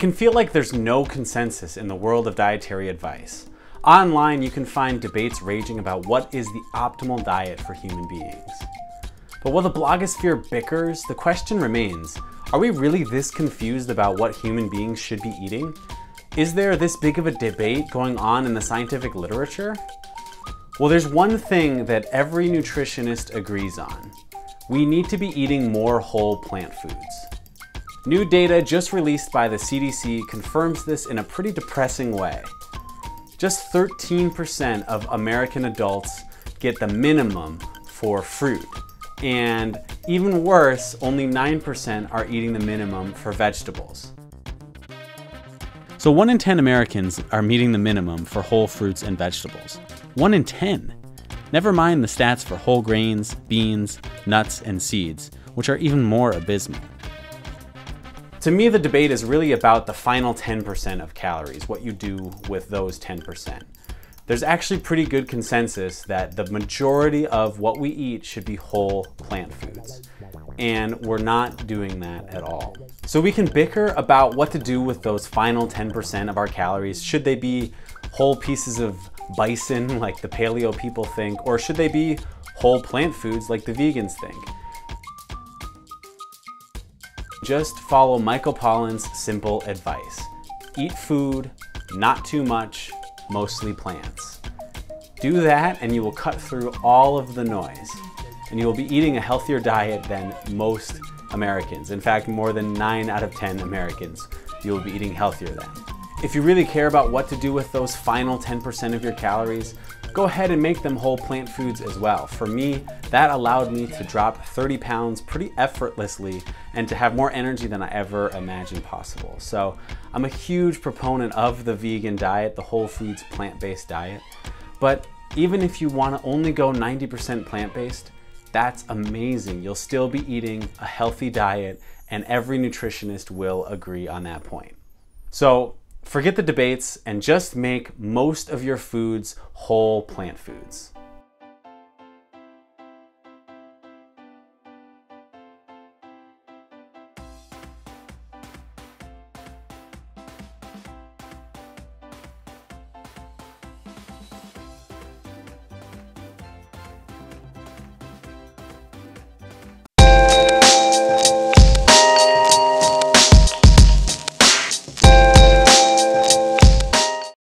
can feel like there's no consensus in the world of dietary advice. Online, you can find debates raging about what is the optimal diet for human beings. But while the blogosphere bickers, the question remains, are we really this confused about what human beings should be eating? Is there this big of a debate going on in the scientific literature? Well, there's one thing that every nutritionist agrees on. We need to be eating more whole plant foods. New data just released by the CDC confirms this in a pretty depressing way. Just 13% of American adults get the minimum for fruit. And even worse, only 9% are eating the minimum for vegetables. So 1 in 10 Americans are meeting the minimum for whole fruits and vegetables. 1 in 10. Never mind the stats for whole grains, beans, nuts, and seeds, which are even more abysmal. To me, the debate is really about the final 10% of calories, what you do with those 10%. There's actually pretty good consensus that the majority of what we eat should be whole plant foods. And we're not doing that at all. So we can bicker about what to do with those final 10% of our calories. Should they be whole pieces of bison like the paleo people think, or should they be whole plant foods like the vegans think? Just follow Michael Pollan's simple advice. Eat food, not too much, mostly plants. Do that and you will cut through all of the noise, and you will be eating a healthier diet than most Americans. In fact, more than 9 out of 10 Americans you will be eating healthier than. If you really care about what to do with those final 10% of your calories, go ahead and make them whole plant foods as well. For me, that allowed me to drop 30 pounds pretty effortlessly and to have more energy than I ever imagined possible. So I'm a huge proponent of the vegan diet, the whole foods plant-based diet. But even if you want to only go 90% plant-based, that's amazing. You'll still be eating a healthy diet, and every nutritionist will agree on that point. So forget the debates and just make most of your foods whole plant foods.